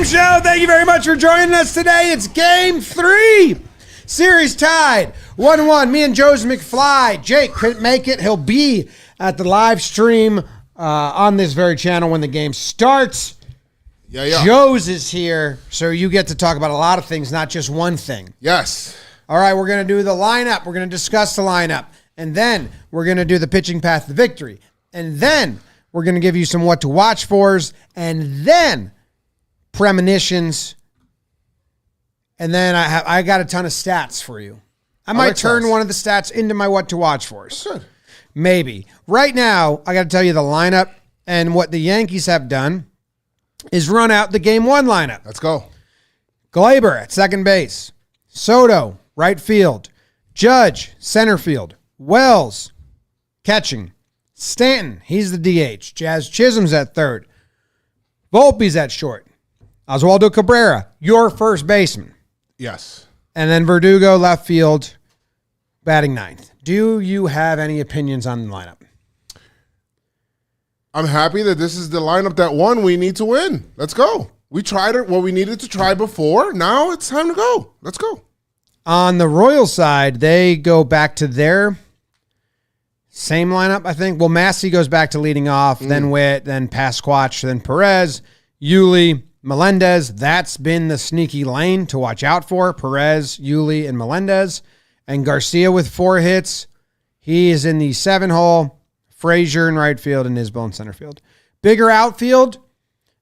Show. Thank you very much for joining us today. It's Game 3. Series tied 1-1. Me and Joe's McFly. Jake couldn't make it. He'll be at the live stream on this very channel when the game starts. Yeah. Joe's is here, so you get to talk about a lot of things, not just one thing. Yes. All right, we're going to do the lineup. We're going to discuss the lineup. And then we're going to do the pitching path to victory. And then we're going to give you some what to watch fors. And then premonitions. And then I got a ton of stats for you. I might turn one of the stats into my what to watch fors. Good. Maybe. Right now, I got to tell you the lineup. And what the Yankees have done is run out the Game 1 lineup. Let's go. Glaber at second base. Soto, right field. Judge, center field. Wells, catching. Stanton, he's the DH. Jazz Chisholm's at third. Volpe's at short. Oswaldo Cabrera, your first baseman. Yes. And then Verdugo, left field, batting ninth. Do you have any opinions on the lineup? I'm happy that this is the lineup that won. We need to win. Let's go. We tried it, what we needed to try before. Now it's time to go. Let's go. On the Royals side, they go back to their same lineup, I think. Well, Massey goes back to leading off, then Witt, then Pasquatch, then Perez, Yuli, Melendez. That's been the sneaky lane to watch out for. Perez, Yuli, and Melendez. And Garcia with 4 hits. He is in the 7 hole. Frazier in right field and Isbell in center field. Bigger outfield.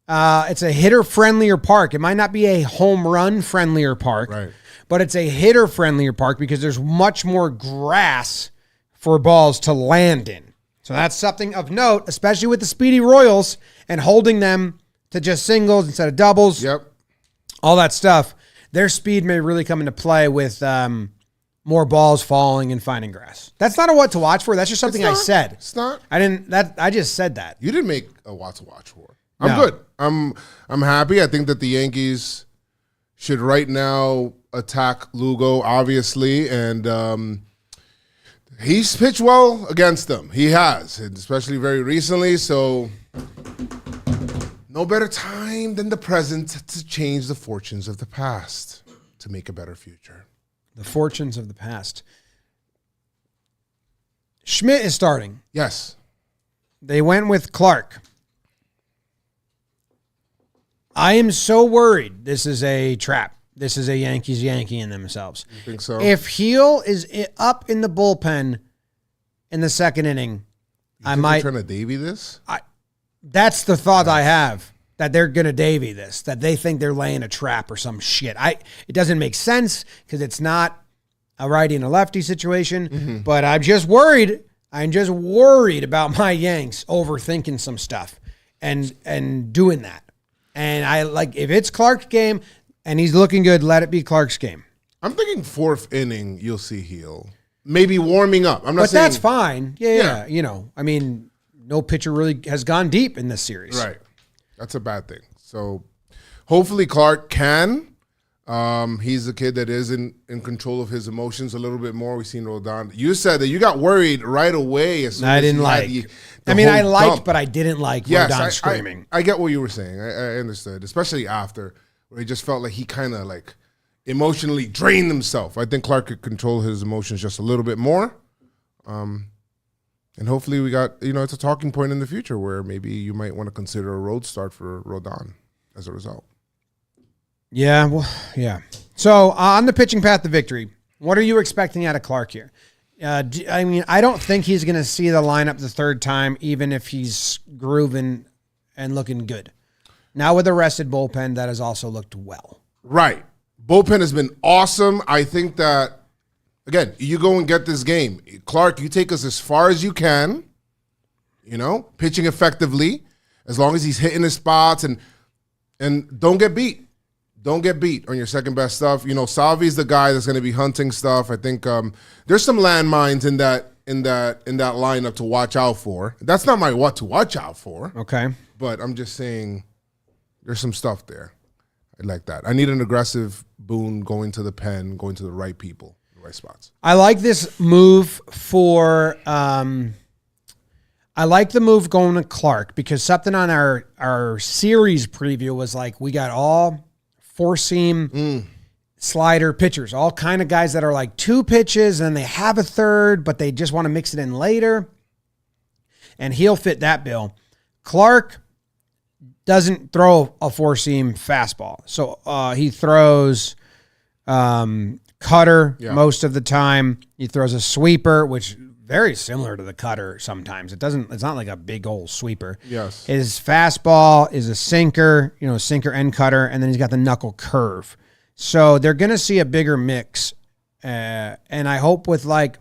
It's a hitter-friendlier park. It might not be a home run-friendlier park, Right. but it's a hitter-friendlier park because there's much more grass for balls to land in. So that's something of note, especially with the speedy Royals and holding them to just singles instead of doubles. Yep. All that stuff. Their speed may really come into play with more balls falling and finding grass. That's not a what to watch for. That's just something I said. It's not. I just said that. You didn't make a what to watch for. I'm No. good. I'm happy. I think that the Yankees should right now attack Lugo, obviously, and he's pitched well against them. He has, and especially very recently. So no better time than the present to change the fortunes of the past to make a better future. The fortunes of the past. Schmidt is starting. Yes. They went with Clarke. I am so worried this is a trap. This is a Yankees Yankee in themselves. You think so? If Heel is up in the bullpen in the second inning, I might. Trying to Davey this? That's the thought I have, that they're going to Davey this, that they think they're laying a trap or some shit. It doesn't make sense because it's not a righty and a lefty situation, but I'm just worried. I'm just worried about my Yanks overthinking some stuff and doing that. And if it's Clarke's game and he's looking good, let it be Clarke's game. I'm thinking 4th inning, you'll see Heel. Maybe warming up. I'm not But saying. that's fine. Yeah. You know, I mean, no pitcher really has gone deep in this series. Right. That's a bad thing. So hopefully Clarke can. He's a kid that is in control of his emotions a little bit more. We've seen Rodon. You said that you got worried right away. As soon I as didn't he like. had I whole liked, dump. but I didn't like Rodon screaming. I get what you were saying. I understood, especially after where he just felt like he kind of like emotionally drained himself. I think Clarke could control his emotions just a little bit more. And hopefully we got, it's a talking point in the future where maybe you might want to consider a road start for Rodon as a result. Yeah, well, yeah. So on the pitching path to victory, what are you expecting out of Clarke here? I don't think he's going to see the lineup the third time, even if he's grooving and looking good. Now with a rested bullpen, that has also looked well. Right. Bullpen has been awesome. I think that, again, you go and get this game. Clarke, you take us as far as you can, pitching effectively, as long as he's hitting his spots and don't get beat. Don't get beat on your second best stuff. Salvi's the guy that's going to be hunting stuff. I think there's some landmines in that lineup to watch out for. That's not my what to watch out for. Okay. But I'm just saying there's some stuff there. I like that. I need an aggressive Boone going to the pen, going to the right people, the right spots. I like this move for I like the move going to Clarke because something on our series preview was like we got all four-seam slider pitchers, all kind of guys that are like 2 pitches and they have a third, but they just want to mix it in later. And he'll fit that bill. Clarke doesn't throw a four-seam fastball. So he throws cutter most of the time. He throws a sweeper, which very similar to the cutter sometimes. It's not like a big old sweeper. Yes. His fastball is a sinker, sinker and cutter, and then he's got the knuckle curve. So they're going to see a bigger mix. And I hope with like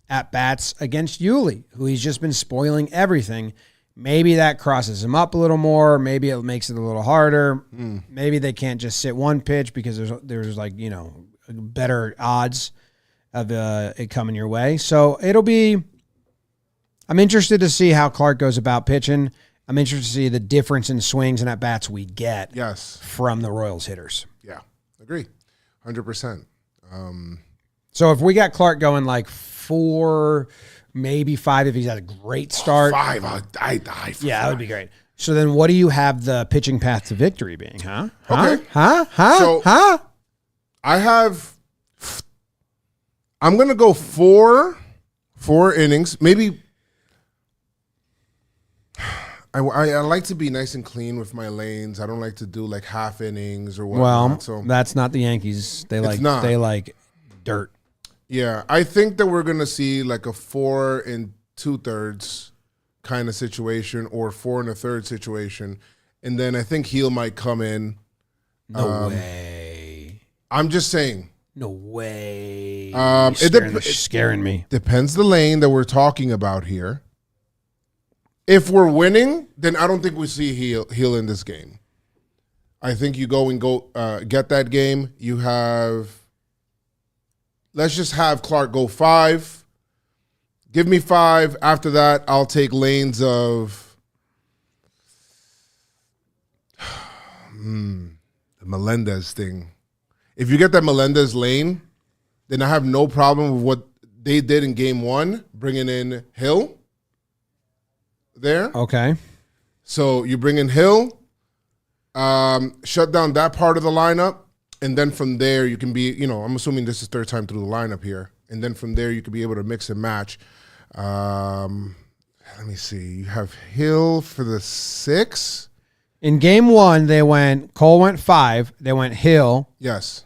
at-bats against Yuli, who he's just been spoiling everything, maybe that crosses him up a little more. Maybe it makes it a little harder. Maybe they can't just sit one pitch because there's like, better odds of it coming your way. So I'm interested to see how Clarke goes about pitching. I'm interested to see the difference in swings and at-bats we get from the Royals hitters. Yeah, agree. 100%. So if we got Clarke going like 4, maybe 5, if he's had a great start. 5, I die for Yeah, 5. that would be great. So then what do you have the pitching path to victory being, huh? Okay. Huh? I'm going to go 4 innings. Maybe I like to be nice and clean with my lanes. I don't like to do like half innings or whatnot. Well, that's not the Yankees. They like dirt. Yeah, I think that we're going to see like a 4 2/3 kind of situation or 4 1/3 situation. And then I think Heel might come in. No way. I'm just saying. No way. Scaring me. Depends the lane that we're talking about here. If we're winning, then I don't think we see Heel in this game. I think you go get that game. You have, let's just have Clarke go 5. Give me 5. After that, I'll take lanes of the Melendez thing. If you get that Melendez lane, then I have no problem with what they did in game 1, bringing in Hill there. Okay. So you bring in Hill, shut down that part of the lineup, and then from there you can be, I'm assuming this is 3rd time through the lineup here, and then from there you can be able to mix and match. Let me see. You have Hill for the 6. In game 1, Cole went 5. They went Hill. Yes.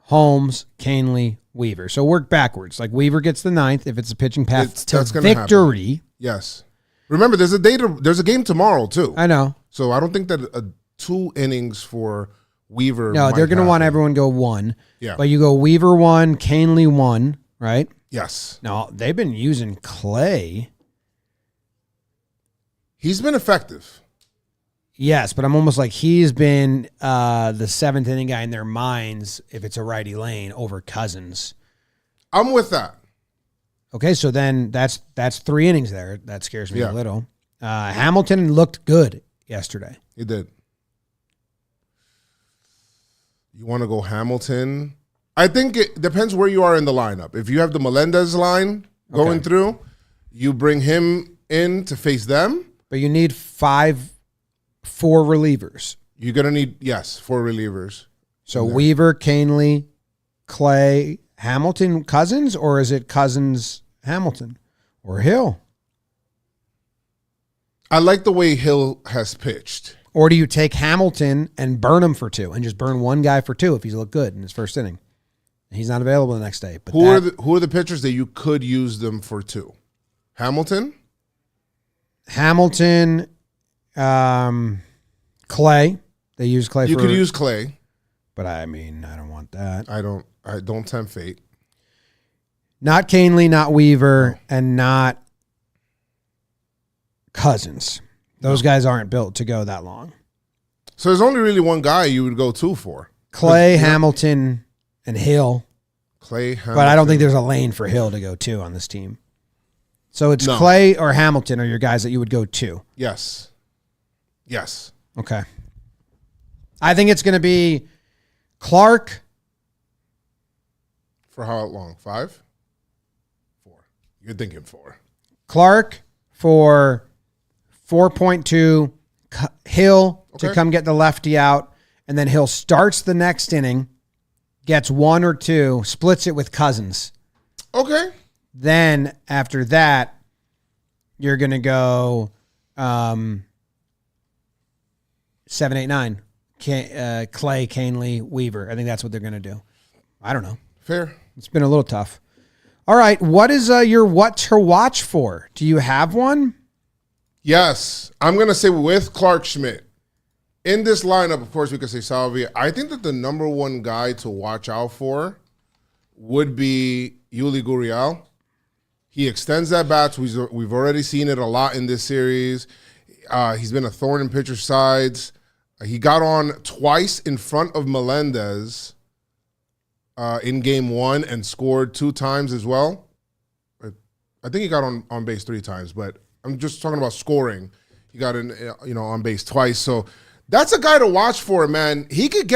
Holmes, Canely, Weaver. So work backwards. Like Weaver gets the 9th if it's a pitching path to victory. Happen. Yes. Remember, there's a game tomorrow too. I know. So I don't think that 2 innings for Weaver. No, they're going to want everyone to go 1. Yeah. But you go Weaver 1, Canely 1, right? Yes. No, they've been using Clay. He's been effective. Yes, but I'm almost like he's been the 7th inning guy in their minds if it's a righty lane over Cousins. I'm with that. Okay, so then that's 3 innings there. That scares me a little. Hamilton looked good yesterday. He did. You want to go Hamilton? I think it depends where you are in the lineup. If you have the Melendez line going through, you bring him in to face them. But you need 4 relievers. You're going to need, 4 relievers. So Weaver, Canely, Clay, Hamilton, Cousins, or is it Cousins, Hamilton, or Hill? I like the way Hill has pitched. Or do you take Hamilton and burn him for 2 and just burn one guy for 2 if he's looked good in his first inning? He's not available the next day. But who are the pitchers that you could use them for 2? Hamilton, Clay. They use Clay. You could use Clay, but I don't want that. I don't tempt fate. Not Canely, not Weaver, and not Cousins. Those guys aren't built to go that long. So there's only really one guy you would go 2 for. Clay, Hamilton, and Hill. Clay, Hamilton. But I don't think there's a lane for Hill to go 2 on this team. So it's Clay or Hamilton are your guys that you would go 2. Yes. Okay. I think it's going to be Clarke. For how long? 5? 4. You're thinking 4. Clarke, for 4.2, Hill to come get the lefty out, and then Hill starts the next inning, gets 1 or 2, splits it with Cousins. Okay. Then after that, you're going to go 7, 8, 9. Clay, Canely, Weaver. I think that's what they're going to do. I don't know. Fair. It's been a little tough. All right. What is your what to watch for? Do you have one? Yes. I'm going to say with Clarke Schmidt. In this lineup, of course, we could say Salvia. I think that the number one guy to watch out for would be Yuli Gurriel. He extends that bat. We've already seen it a lot in this series. He's been a thorn in pitchers' sides. He got on twice in front of Melendez in game 1 and scored 2 times as well. I think he got on base 3 times, but I'm just talking about scoring. He got on base twice. So that's a guy to watch for, man. He could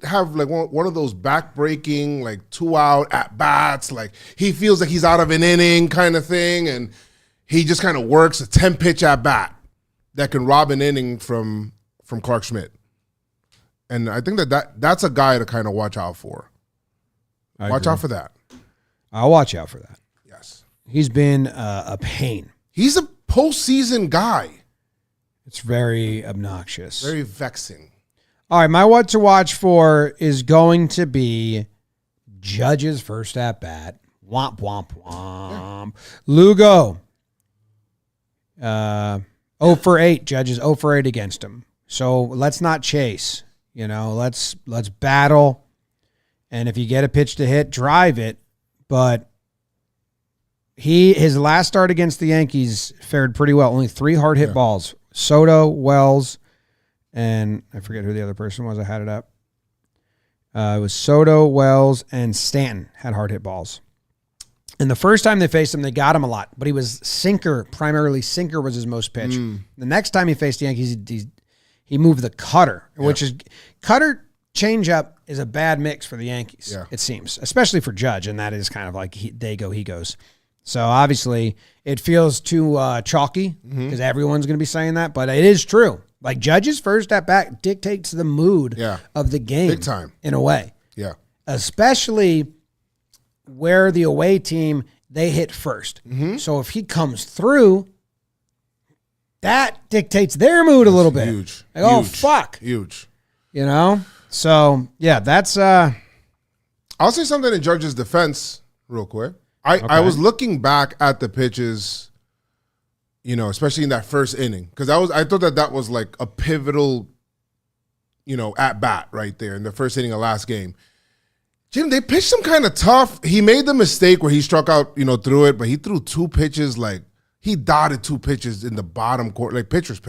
have like one of those back-breaking, like 2-out at-bats. Like he feels like he's out of an inning kind of thing, and he just kind of works a 10-pitch at-bat that can rob an inning from Clarke Schmidt. And I think that's a guy to kind of watch out for. Watch out for that. I'll watch out for that. Yes. He's been a pain. He's a postseason guy. It's very obnoxious. Very vexing. All right, my what to watch for is going to be Judge's first at bat. Womp, womp, womp. Yeah. Lugo. 0 for 8. Judge's 0 for 8 against him. So let's not chase. Let's battle. And if you get a pitch to hit, drive it. But his last start against the Yankees fared pretty well. Only 3 hard hit balls. Soto, Wells, and I forget who the other person was. I had it up. It was Soto, Wells, and Stanton had hard hit balls. And the first time they faced him, they got him a lot. But he was sinker. Primarily sinker was his most pitch. The next time he faced the Yankees, he moved the cutter, which is cutter changeup is a bad mix for the Yankees, it seems, especially for Judge. And that is kind of like they go, he goes. So obviously it feels too chalky because everyone's going to be saying that, but it is true. Like Judge's first at bat dictates the mood of the game, big time in a way. Yeah, especially where the away team they hit first. So if he comes through, that dictates their mood a little bit. Huge. Like, oh fuck, huge. So yeah, that's. I'll say something in Judge's defense real quick. I was looking back at the pitches, especially in that first inning, because I thought that was like a pivotal, at bat right there in the first inning of last game. Jim, they pitched him kind of tough. He made the mistake where he struck out, through it, but he threw 2 pitches, like he dotted 2 pitches in the bottom court, like pitchers.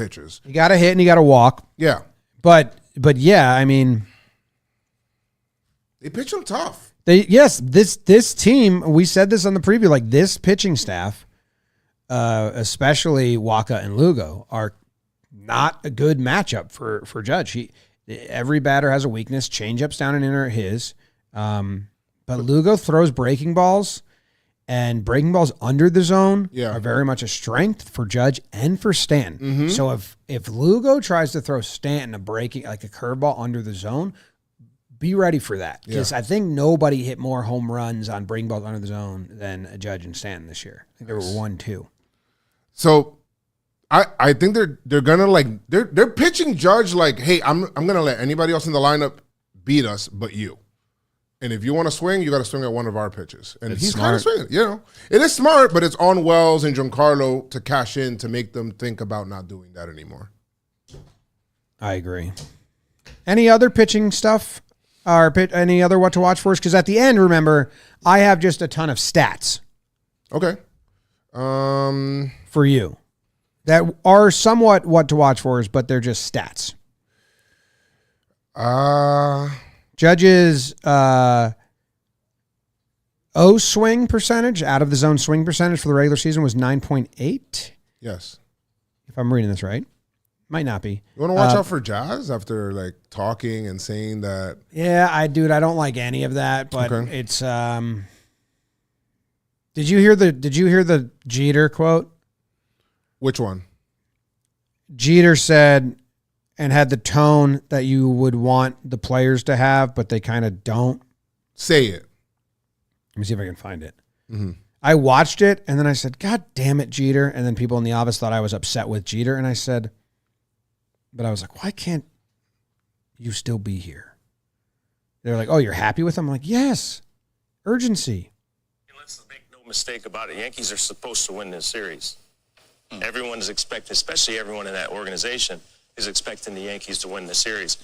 You got to hit and you got to walk. Yeah, but yeah, I mean, they pitch him tough. This team, we said this on the preview, like this pitching staff, especially Waka and Lugo, are not a good matchup for Judge. Every batter has a weakness. Changeups down and in are his. But Lugo throws breaking balls, and breaking balls under the zone are very much a strength for Judge and for Stanton. So if Lugo tries to throw Stanton a curveball under the zone, be ready for that, because I think nobody hit more home runs on breaking balls under the zone than Judge and Stanton this year. I think there were 1, 2. So I think they're gonna they're pitching Judge like, hey, I'm gonna let anybody else in the lineup beat us but you. And if you want to swing, you got to swing at one of our pitches. And he's kind of swinging, It is smart, but it's on Wells and Giancarlo to cash in to make them think about not doing that anymore. I agree. Any other pitching stuff? Or any other what to watch for us? Because at the end, remember, I have just a ton of stats. Okay. For you. That are somewhat what to watch for us, but they're just stats. Judge's swing percentage, out of the zone swing percentage for the regular season was 9.8. Yes. If I'm reading this right. Might not be. You want to watch out for Jazz after talking and saying that? Yeah, I don't like any of that, but it's Did you hear the Jeter quote? Which one? Jeter said and had the tone that you would want the players to have, but they kind of don't. Say it. Let me see if I can find it. Mm-hmm. I watched it, and then I said, God damn it, Jeter. And then people in the office thought I was upset with Jeter. And I said, but I was like, why can't you still be here? They're like, oh, you're happy with him? I'm like, yes. Urgency. Let's make no mistake about it. Yankees are supposed to win this series. Everyone is expecting, especially everyone in that organization, is expecting the Yankees to win the series.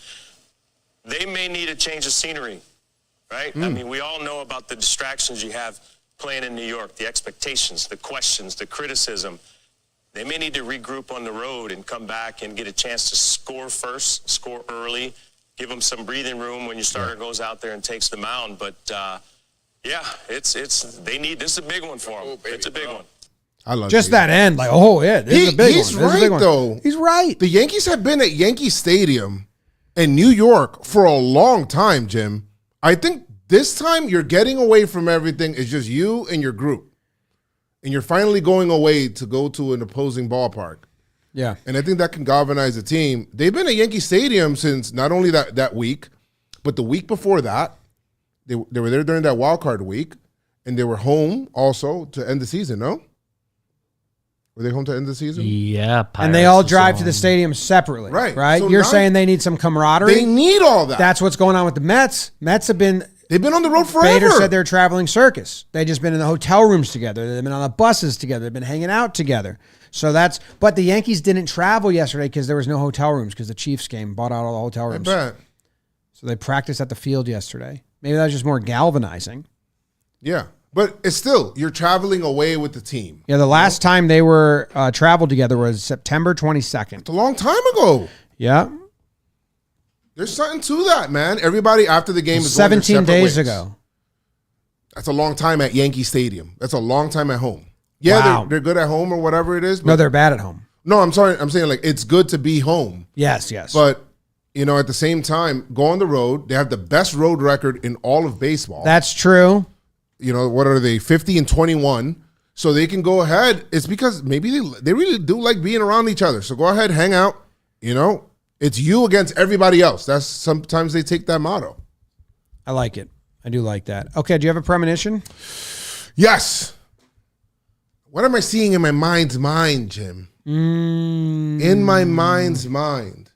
They may need a change of scenery, right? I mean, we all know about the distractions you have playing in New York, the expectations, the questions, the criticism. They may need to regroup on the road and come back and get a chance to score first, score early, give them some breathing room when your starter goes out there and takes the mound. But, yeah, this is a big one for them. It's a big one. I love Just Jeter. that end, like, oh, yeah, this is a big he's one. This is a big right, one. though. He's right. The Yankees have been at Yankee Stadium in New York for a long time, Jim. I think this time you're getting away from everything. It's just you and your group. And you're finally going away to go to an opposing ballpark. Yeah. And I think that can galvanize the team. They've been at Yankee Stadium since not only that week, but the week before that. They were there during that wild card week, and they were home also to end the season, no? Were they home to end the season? Yeah. And they all drive to the stadium separately. Right. Right? So You're now saying they need some camaraderie? They need all that. That's what's going on with the Mets. Mets have been... They've been on the road forever. Bader said they're a traveling circus. They've just been in the hotel rooms together. They've been on the buses together. They've been hanging out together. So that's... But the Yankees didn't travel yesterday because there was no hotel rooms because the Chiefs game bought out all the hotel I rooms. bet. So they practiced at the field yesterday. Maybe that was just more galvanizing. Yeah. But it's still, you're traveling away with the team. Yeah, the last time they were traveled together was September 22nd. It's a long time ago. Yeah. There's something to that, man. Everybody after the game is going their 17 separate days ways. ago. That's a long time at Yankee Stadium. That's a long time at home. Yeah, Wow. they're good at home or whatever it is. But No, they're bad at home. no, I'm sorry. I'm saying like it's good to be home. Yes, yes. But, you know, at the same time, go on the road. They have the best road record in all of baseball. That's true. You know, what are they, 50-21? So they can go ahead. It's because maybe they really do like being around each other. So go ahead, hang out. You know, it's you against everybody else. That's sometimes they take that motto. I like it. I do like that. Okay, do you have a premonition? Yes. What am I seeing in my mind's mind, Jim? In my mind's mind.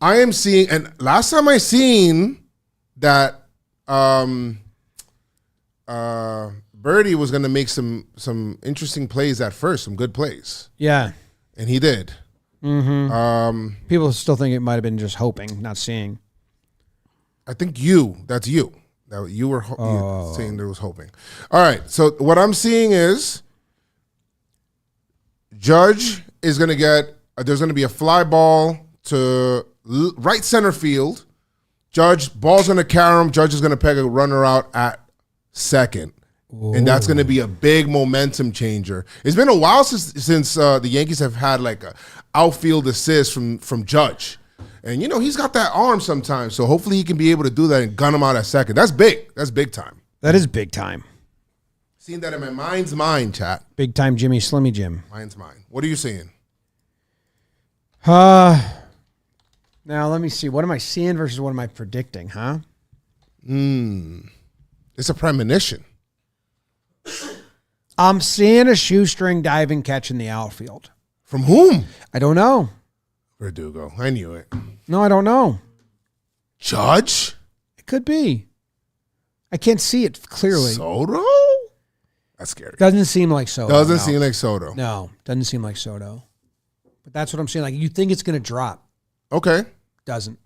I am seeing, and last time I seen that Birdie was going to make some interesting plays at first, some good plays. Yeah. And he did. People still think it might have been just hoping, not seeing. I think that's you. That you were you saying there was hoping. All right. So what I'm seeing is Judge is going to get, there's going to be a fly ball to right center field. Judge, ball's going to carry him. Judge is going to peg a runner out at second. Ooh. And that's going to be a big momentum changer. It's been a while since the Yankees have had like a outfield assist from Judge. And, you know, he's got that arm sometimes. So hopefully he can be able to do that and gun him out at second. That's big. That's big time. That is big time. Seeing that in my mind's mind, chat. Big time Jimmy Slimmy Jim. Mind's mind. What are you seeing? Now let me see. What am I seeing versus what am I predicting, huh? It's a premonition. I'm seeing a shoestring diving catch in the outfield. From whom? I don't know. Verdugo. I knew it. No, I don't know. Judge? It could be. I can't see it clearly. Soto? That's scary. Doesn't seem like Soto. Doesn't seem like Soto. No, doesn't seem like Soto. But that's what I'm saying. Like, you think it's going to drop. Okay. Doesn't.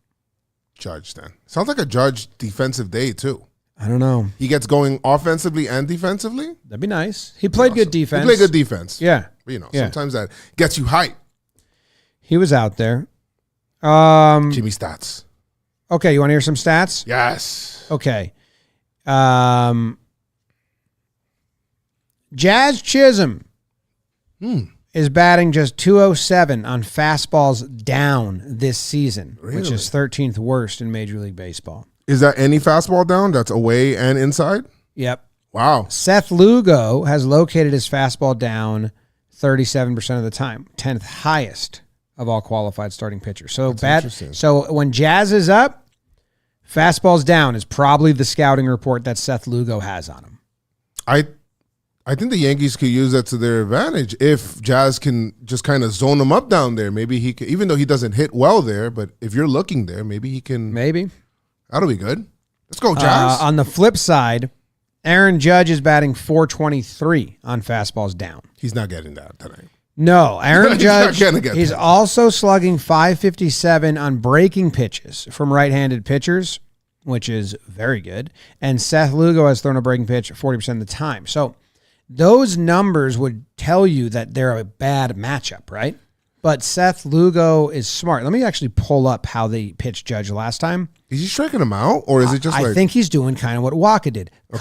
Judge then. Sounds like a Judge defensive day too. I don't know. He gets going offensively and defensively. That'd be nice. He played good defense. He played good defense. Yeah. But, you know, Yeah. sometimes that gets you hype. He was out there. Jimmy stats. Okay, you want to hear some stats? Yes. Okay. Jazz Chisholm is batting just 207 on fastballs down this season, which Really? is 13th worst in Major League Baseball. Is that any fastball down? That's away and inside? Yep. Wow. Seth Lugo has located his fastball down 37% of the time, 10th highest of all qualified starting pitchers. So That's bad. interesting. So when Jazz is up, fastball's down is probably the scouting report that Seth Lugo has on him. I think the Yankees could use that to their advantage if Jazz can just kind of zone him up down there. Maybe he can, even though he doesn't hit well there, but if you're looking there, maybe he can. Maybe. That'll be good. Let's go, Jazz. On the flip side, Aaron Judge is batting .423 on fastballs down. He's not getting that tonight. No, Aaron He's not Judge, gonna get he's that. also slugging .557 on breaking pitches from right-handed pitchers, which is very good. And Seth Lugo has thrown a breaking pitch 40% of the time. So those numbers would tell you that they're a bad matchup, right? But Seth Lugo is smart. Let me actually pull up how they pitched Judge last time. Is he striking him out, or is it just I think he's doing kind of what Waka did. Okay.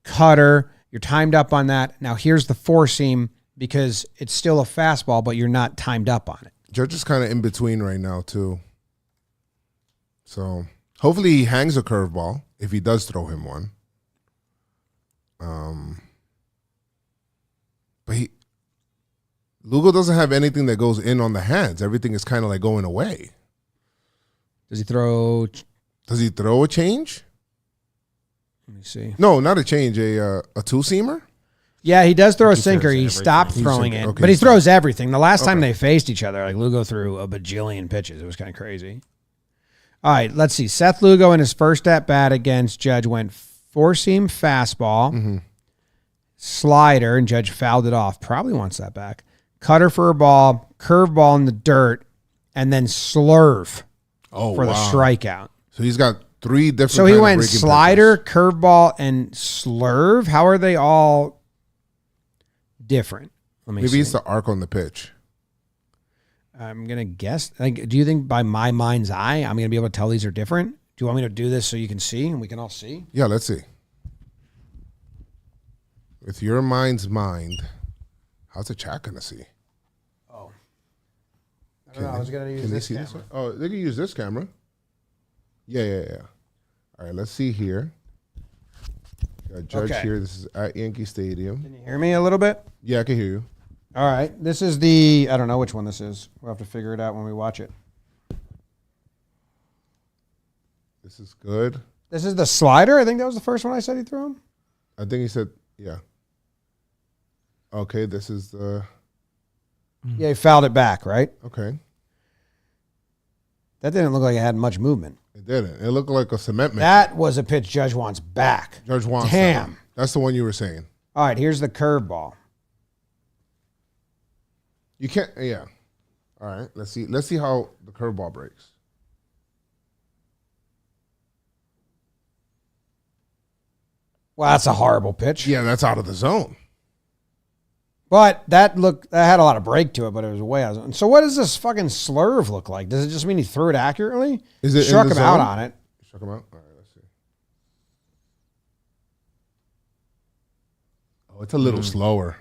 Cutter. You're timed up on that. Now here's the four seam because it's still a fastball, but you're not timed up on it. Judge is kind of in between right now too. So hopefully he hangs a curveball if he does throw him one. But Lugo doesn't have anything that goes in on the hands. Everything is kind of like going away. Does he throw? Does he throw a change? Let me see. No, not a change. A two-seamer? Yeah, he does throw a He sinker. throws He everything. stopped He's throwing sinker. it, Okay, but he he throws everything. The last time Okay. they faced each other, like Lugo threw a bajillion pitches. It was kind of crazy. All right, let's see. Seth Lugo in his first at bat against Judge went four seam fastball, slider, and Judge fouled it off. Probably wants that back. Cutter for a ball, curveball in the dirt, and then slurve for the strikeout. So he's got three different. So he kind of went breaking slider, pitches. curveball, and slurve. How are they all different? Let me Maybe see. it's the arc on the pitch. I'm gonna guess. Like, do you think by my mind's eye, I'm gonna be able to tell these are different? Do you want me to do this so you can see and we can all see? Yeah, let's see. With your mind's mind, how's the chat gonna see? I don't know. I was gonna use Can they this see camera. this one? Oh, they can use this camera. Yeah. All right, let's see here. Got Judge Okay. here. This is at Yankee Stadium. Can you hear me a little bit? Yeah, I can hear you. All right. This is the. I don't know which one this is. We'll have to figure it out when we watch it. This is good. This is the slider. I think that was the first one I said he threw him. I think he said, yeah. Okay, this is the. Yeah, he fouled it back, right? Okay. That didn't look like it had much movement. It didn't. It looked like a cement mix. That was a pitch Judge wants back. Judge wants that Damn. one. That's the one you were saying. All right, here's the curveball. You can't. Yeah. All right. Let's see. Let's see how the curveball breaks. Well, that's a horrible pitch. Yeah, that's out of the zone. But that had a lot of break to it, but it was way out of zone. So what does this fucking slurve look like? Does it just mean he threw it accurately? Is it Struck in him the out zone? on it. Struck him out. All right. Let's see. Oh, it's a little slower.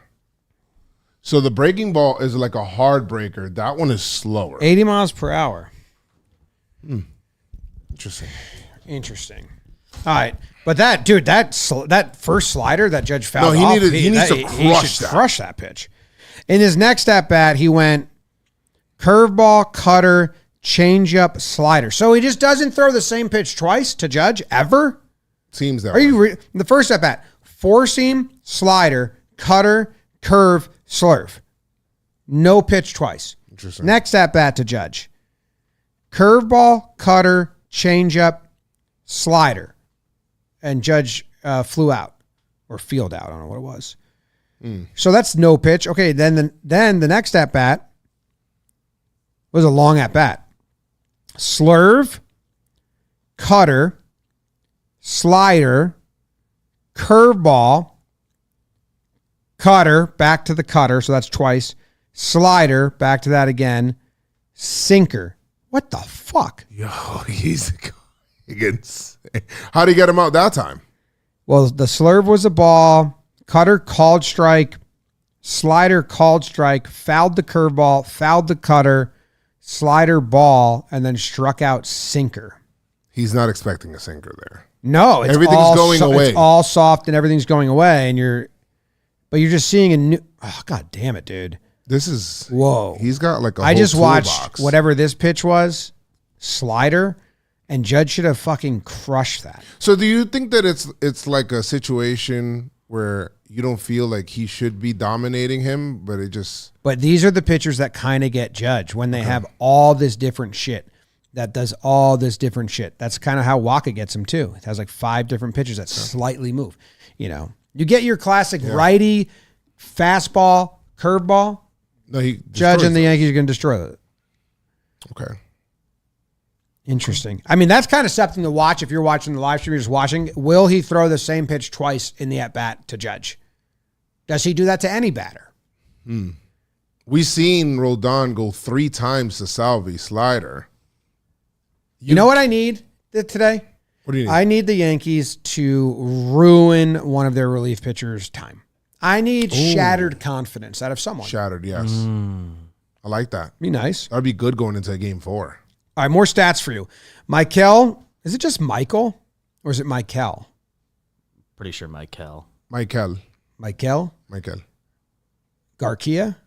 So the breaking ball is like a hard breaker. That one is slower. 80 miles per hour. Interesting. Interesting. All right. But that first slider that Judge fouled No, off, he needs to crush should that. crush that pitch. In his next at bat, he went curveball, cutter, changeup, slider. So he just doesn't throw the same pitch twice to Judge ever? Seems that Are way. you the first at bat? Four seam, slider, cutter, curve, slurve. No pitch twice. Interesting. Next at bat to Judge. Curveball, cutter, changeup, slider. And Judge flew out or field out. I don't know what it was. So that's no pitch. Okay, then the next at bat was a long at bat. Slurve, cutter, slider, curveball, cutter, back to the cutter, so that's twice. Slider, back to that again. Sinker. What the fuck? Yo, he's against. How did he get him out that time? Well, the slurve was a ball. Cutter called strike. Slider called strike. Fouled the curveball. Fouled the cutter. Slider ball. And then struck out sinker. He's not expecting a sinker there. No, it's Everything's all going away. It's all soft and everything's going away. And you're but you're just seeing a new. Oh, God damn it, dude. This is whoa. He's got like a I whole just watched toolbox. whatever this pitch was, slider, and Judge should have fucking crushed that. So do you think that it's like a situation where you don't feel like he should be dominating him, but it just... But these are the pitchers that kind of get Judge when they have all this different shit that does all this different shit. That's kind of how Waka gets him too. It has like 5 different pitchers that slightly move. You know, you get your classic righty, fastball, curveball. No, he Judge and the destroys Yankees are going to destroy it. Okay. Interesting. I mean, that's kind of something to watch if you're watching the live stream, you're just watching. Will he throw the same pitch twice in the at-bat to Judge? Does he do that to any batter? We seen Rodon go 3 times to Salvi slider. You know what I need today? What do you need? I need the Yankees to ruin one of their relief pitchers' time. I need shattered confidence out of someone. Shattered, yes. I like that. Be nice. That'd be good going into game 4. All right, more stats for you. Michael, is it just Michael or is it Michael? Pretty sure Michael. Michael Garcia?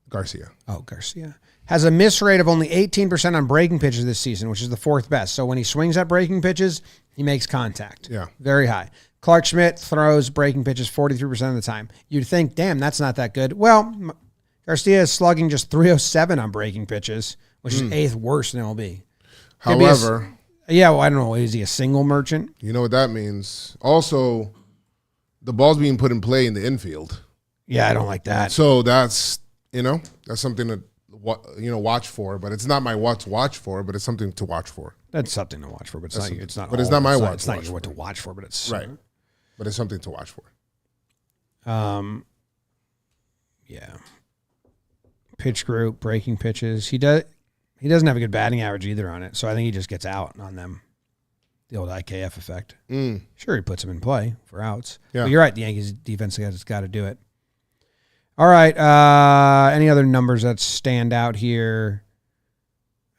Garcia. Oh, Garcia. Has a miss rate of only 18% on breaking pitches this season, which is the 4th best. So when he swings at breaking pitches, he makes contact. Yeah. Very high. Clarke Schmidt throws breaking pitches 43% of the time. You'd think, damn, that's not that good. Well, Garcia is slugging just 307 on breaking pitches, which is 8th worst in MLB. However, Well, I don't know. Is he a single merchant? you know what that means? Also, the ball's being put in play in the infield. Yeah, I don't like that. So that's something to watch for, but it's not my what to watch for, but it's something to watch for. That's something to watch for, but it's not. But it's not my what It's to not watch your what for. to watch for, but it's Right. But it's something to watch for. Yeah. Pitch group, breaking pitches. He doesn't have a good batting average either on it, so I think he just gets out on them. The old IKF effect. Sure, he puts them in play for outs. Yeah. But you're right. The Yankees defense has got to do it. All right. Any other numbers that stand out here?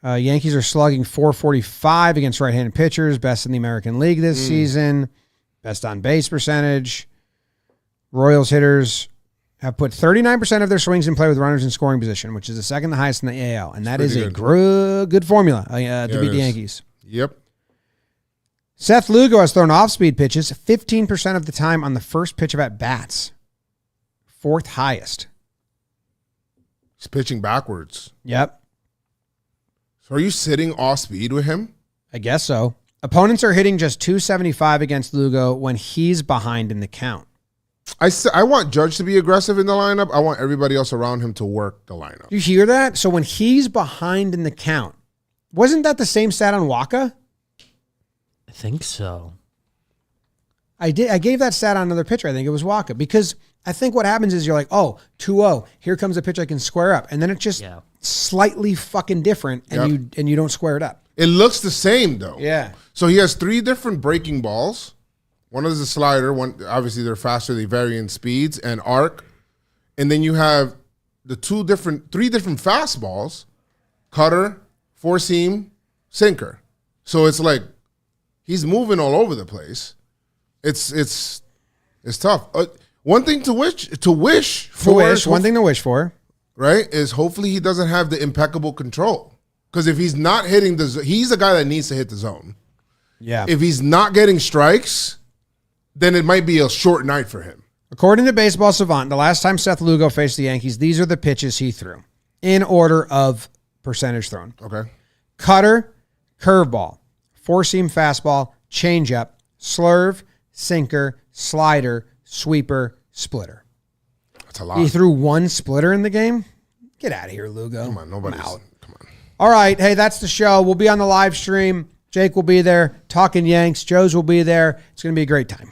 Yankees are slugging .445 against right-handed pitchers, best in the American League this season, best on base percentage. Royals hitters have put 39% of their swings in play with runners in scoring position, which is the second highest in the AL, and that is a good formula to beat the Yankees. Yep. Seth Lugo has thrown off-speed pitches 15% of the time on the first pitch of at-bats. 4th highest. He's pitching backwards. Yep. So are you sitting off speed with him? I guess so. Opponents are hitting just .275 against Lugo when he's behind in the count. I want Judge to be aggressive in the lineup. I want everybody else around him to work the lineup. You hear that? So when he's behind in the count, wasn't that the same stat on Waka? I think so. I gave that stat on another pitcher. I think it was Waka, because I think what happens is you're like, oh, 2-0. Here comes a pitch I can square up. And then it's just slightly fucking different, and you don't square it up. It looks the same, though. Yeah. So he has 3 different breaking balls. One is a slider. One, obviously, they're faster. They vary in speeds and arc. And then you have the 3 different fastballs: cutter, 4-seam, sinker. So it's like he's moving all over the place. It's tough. One thing to wish for, One thing to wish for. right, is hopefully he doesn't have the impeccable control. Because if he's not hitting he's a guy that needs to hit the zone. Yeah. If he's not getting strikes, then it might be a short night for him. According to Baseball Savant, the last time Seth Lugo faced the Yankees, these are the pitches he threw in order of percentage thrown. Okay. Cutter, curveball, 4-seam fastball, changeup, slurve, sinker, slider, sweeper, splitter. That's a lot. He threw 1 splitter in the game? Get out of here, Lugo. Come on, nobody's I'm out. come on. All right. Hey, that's the show. We'll be on the live stream. Jake will be there. Talking Yanks. Joe's will be there. It's going to be a great time.